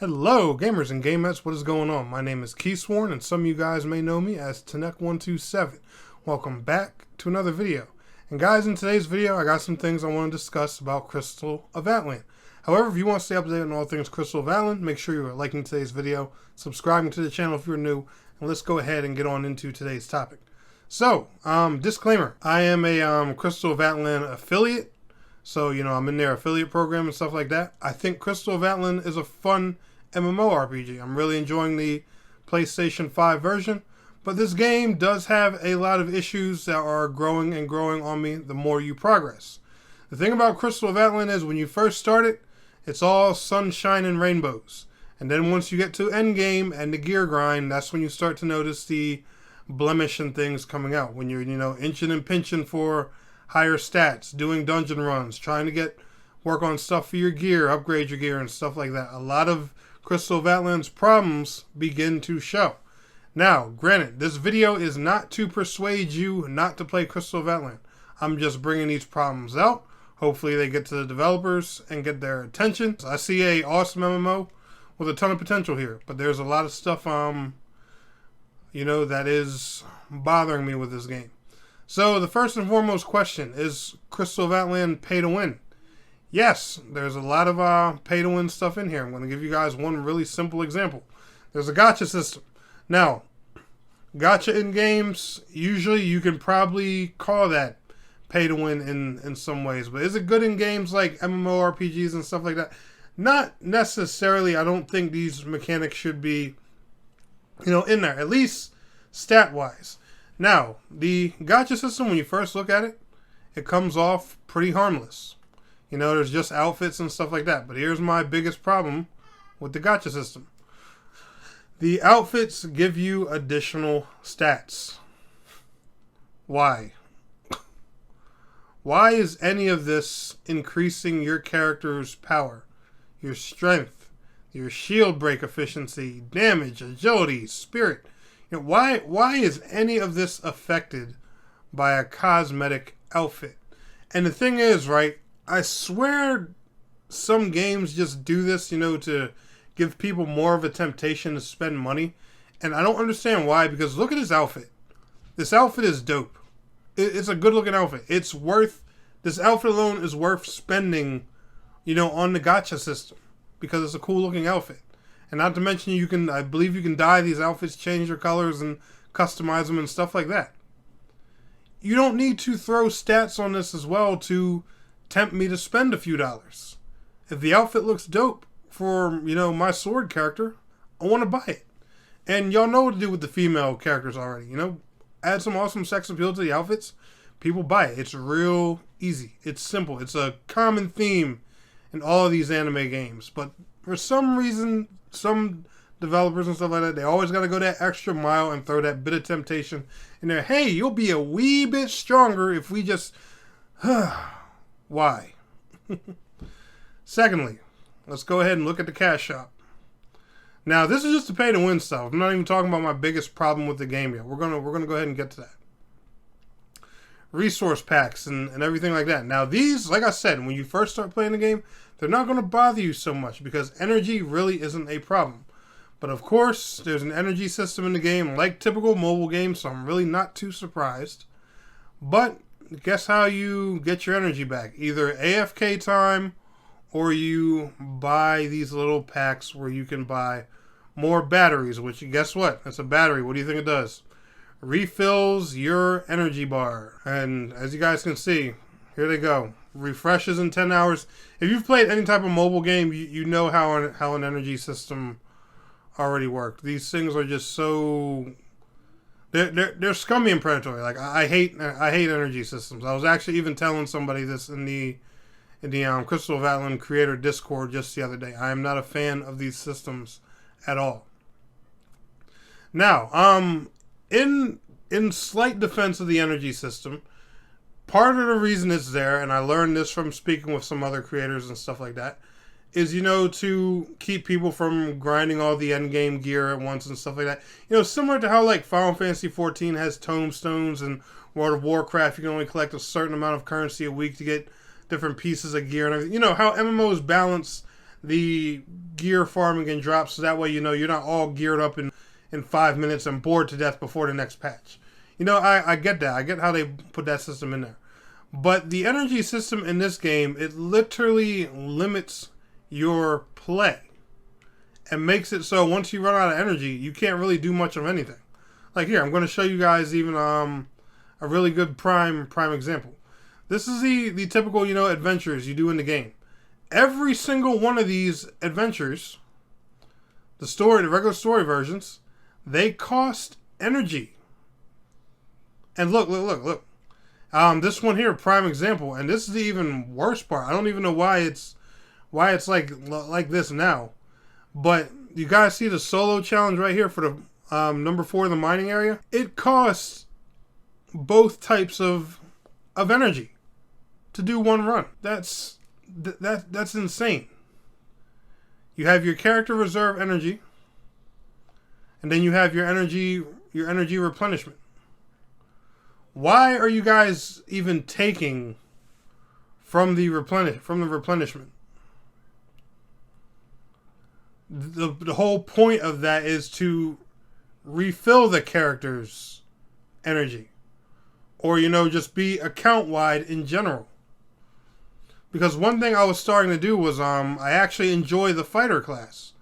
Hello, gamers and gamettes. What is going on? My name is Keysworn, and some of you guys may know me as Tanek127. Welcome back to another video. And guys, in today's video, I got some things I want to discuss about Crystal of Atlan. However, if you want to stay updated on all things Crystal of Atlan, make sure you are liking today's video, subscribing to the channel if you're new, and let's go ahead and get on into today's topic. So, disclaimer, I am a Crystal of Atlan affiliate. So, I'm in their affiliate program and stuff like that. I think Crystal of Atlan is a fun MMORPG. I'm really enjoying the PlayStation 5 version, but this game does have a lot of issues that are growing and growing on me the more you progress. The thing about Crystal of Atlan is when you first start it, it's all sunshine and rainbows. And then once you get to endgame and the gear grind, that's when you start to notice the blemish and things coming out. When you're, inching and pinching for higher stats, doing dungeon runs, trying to work on stuff for your gear, upgrade your gear and stuff like that. A lot of Crystal of Atlan's problems begin to show. Now, granted, this video is not to persuade you not to play Crystal of Atlan. I'm just bringing these problems out. Hopefully they get to the developers and get their attention. I see a awesome MMO with a ton of potential here, but there's a lot of stuff, that is bothering me with this game. So the first and foremost question, is Crystal of Atlan pay to win? Yes, there's a lot of pay-to-win stuff in here. I'm going to give you guys one really simple example. There's a gacha system. Now, gacha in games, usually you can probably call that pay-to-win in some ways. But is it good in games like MMORPGs and stuff like that? Not necessarily. I don't think these mechanics should be, in there, at least stat-wise. Now, the gacha system, when you first look at it, it comes off pretty harmless. There's just outfits and stuff like that. But here's my biggest problem with the gacha system. The outfits give you additional stats. Why? Why is any of this increasing your character's power, your strength, your shield break efficiency, damage, agility, spirit? Why is any of this affected by a cosmetic outfit? And the thing is, right, I swear some games just do this, to give people more of a temptation to spend money. And I don't understand why, because look at his outfit. This outfit is dope. It's a good looking outfit. This outfit alone is worth spending, on the gacha system. Because it's a cool looking outfit. And not to mention I believe you can dye these outfits, change their colors and customize them and stuff like that. You don't need to throw stats on this as well to tempt me to spend a few dollars. If the outfit looks dope for, my sword character, I want to buy it. And y'all know what to do with the female characters already, Add some awesome sex appeal to the outfits. People buy it. It's real easy. It's simple. It's a common theme in all of these anime games. But for some reason, some developers and stuff like that, they always got to go that extra mile and throw that bit of temptation in there. Hey, you'll be a wee bit stronger if we just... Why? Secondly, let's go ahead and look at the cash shop. Now, this is just the pay-to-win stuff. I'm not even talking about my biggest problem with the game yet. We're gonna go ahead and get to that. Resource packs and everything like that. Now, these, like I said, when you first start playing the game, they're not going to bother you so much because energy really isn't a problem. But of course, there's an energy system in the game like typical mobile games, so I'm really not too surprised. But guess how you get your energy back? Either AFK time or you buy these little packs where you can buy more batteries, which guess what? It's a battery. What do you think it does? Refills your energy bar. And as you guys can see, here they go. Refreshes in 10 hours. If you've played any type of mobile game, you know how an energy system already works. These things are just so... They're scummy and predatory. Like I hate energy systems. I was actually even telling somebody this in the Crystal of Atlan creator Discord just the other day. I am not a fan of these systems at all. Now, in slight defense of the energy system, part of the reason it's there, and I learned this from speaking with some other creators and stuff like that, is, to keep people from grinding all the endgame gear at once and stuff like that. Similar to how, like, Final Fantasy XIV has tomestones and World of Warcraft, you can only collect a certain amount of currency a week to get different pieces of gear and everything. How MMOs balance the gear farming and drops, so that way, you're not all geared up in 5 minutes and bored to death before the next patch. I get that. I get how they put that system in there. But the energy system in this game, it literally limits your play and makes it so once you run out of energy, you can't really do much of anything. Like here, I'm going to show you guys even a really good prime example. This is the typical, adventures you do in the game. Every single one of these adventures, the regular story versions, they cost energy. And look. This one here, prime example, and this is the even worst part. I don't even know why it's like this now. But you guys see the solo challenge right here for the number 4 in the mining area? It costs both types of energy to do one run. That's insane. You have your character reserve energy, and then you have your energy replenishment. Why are you guys even taking from the replenishment? The whole point of that is to refill the character's energy, or just be account wide in general. Because one thing I was starting to do was I actually enjoy the fighter class,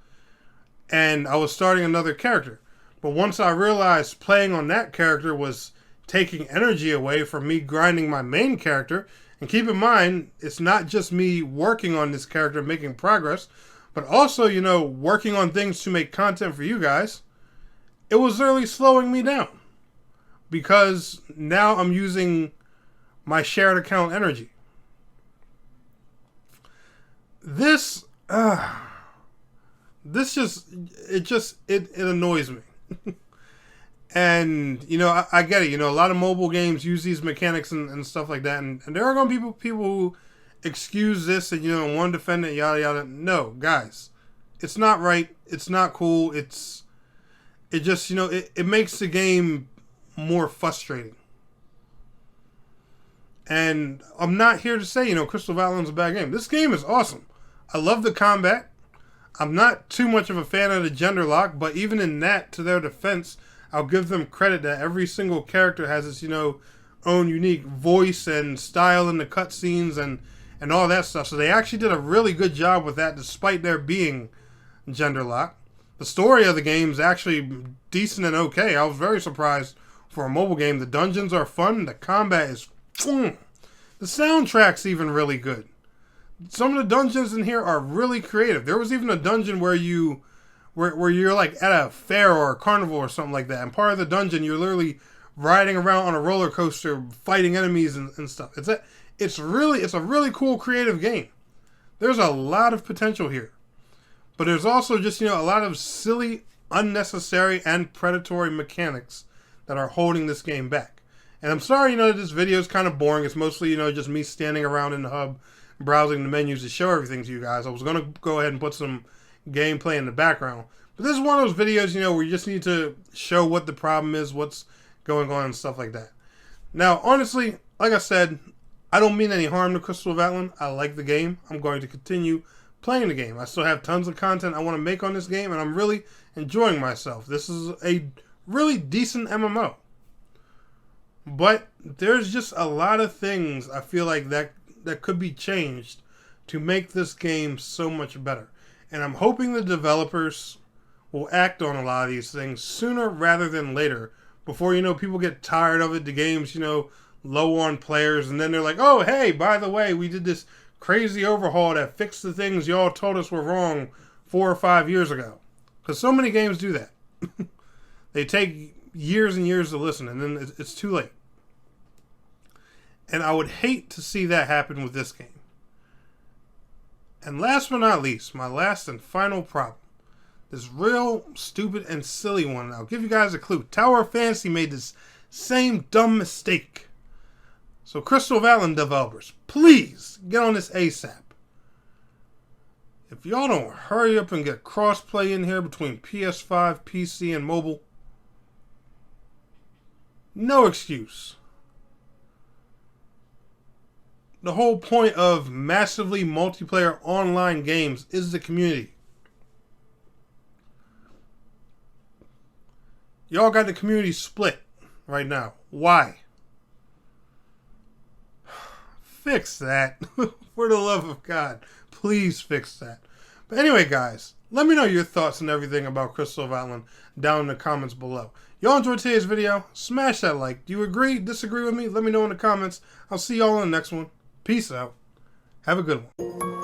and I was starting another character. But once I realized playing on that character was taking energy away from me grinding my main character, and keep in mind, it's not just me working on this character making progress, but also, working on things to make content for you guys, it was really slowing me down. Because now I'm using my shared account energy. This it annoys me. And, I get it. A lot of mobile games use these mechanics and stuff like that. And there are going to be people who excuse this and, want to defend it, yada, yada. No, guys. It's not right. It's not cool. It just, it makes the game more frustrating. And I'm not here to say, Crystal of Atlan's a bad game. This game is awesome. I love the combat. I'm not too much of a fan of the gender lock, but even in that, to their defense, I'll give them credit that every single character has its, own unique voice and style in the cutscenes and all that stuff. So they actually did a really good job with that, despite there being gender lock. The story of the game is actually decent and okay. I was very surprised for a mobile game. The dungeons are fun. The combat is... The soundtrack's even really good. Some of the dungeons in here are really creative. There was even a dungeon where you're like at a fair or a carnival or something like that. And part of the dungeon, you're literally riding around on a roller coaster, fighting enemies and stuff. It's a really cool creative game. There's a lot of potential here. But there's also just, a lot of silly, unnecessary, and predatory mechanics that are holding this game back. And I'm sorry, this video is kind of boring. It's mostly, just me standing around in the hub, browsing the menus to show everything to you guys. I was going to go ahead and put some gameplay in the background. But this is one of those videos, where you just need to show what the problem is, what's going on, and stuff like that. Now, honestly, like I said, I don't mean any harm to Crystal of Atlan. I like the game. I'm going to continue playing the game. I still have tons of content I want to make on this game, and I'm really enjoying myself. This is a really decent MMO. But there's just a lot of things I feel like that could be changed to make this game so much better. And I'm hoping the developers will act on a lot of these things sooner rather than later. Before, people get tired of it, the game's, low on players, and then they're like, oh, hey, by the way, we did this crazy overhaul that fixed the things y'all told us were wrong 4 or 5 years ago. Because so many games do that. They take years and years to listen, and then it's too late. And I would hate to see that happen with this game. And last but not least, my last and final problem. This real stupid and silly one. I'll give you guys a clue. Tower of Fantasy made this same dumb mistake. So Crystal of Atlan developers, please get on this ASAP. If y'all don't hurry up and get crossplay in here between PS5, PC, and mobile, no excuse. The whole point of massively multiplayer online games is the community. Y'all got the community split right now. Why? Fix that. For the love of God. Please fix that. But anyway, guys, let me know your thoughts and everything about Crystal of Atlan down in the comments below. Y'all enjoyed today's video? Smash that like. Do you agree? Disagree with me? Let me know in the comments. I'll see y'all in the next one. Peace out. Have a good one.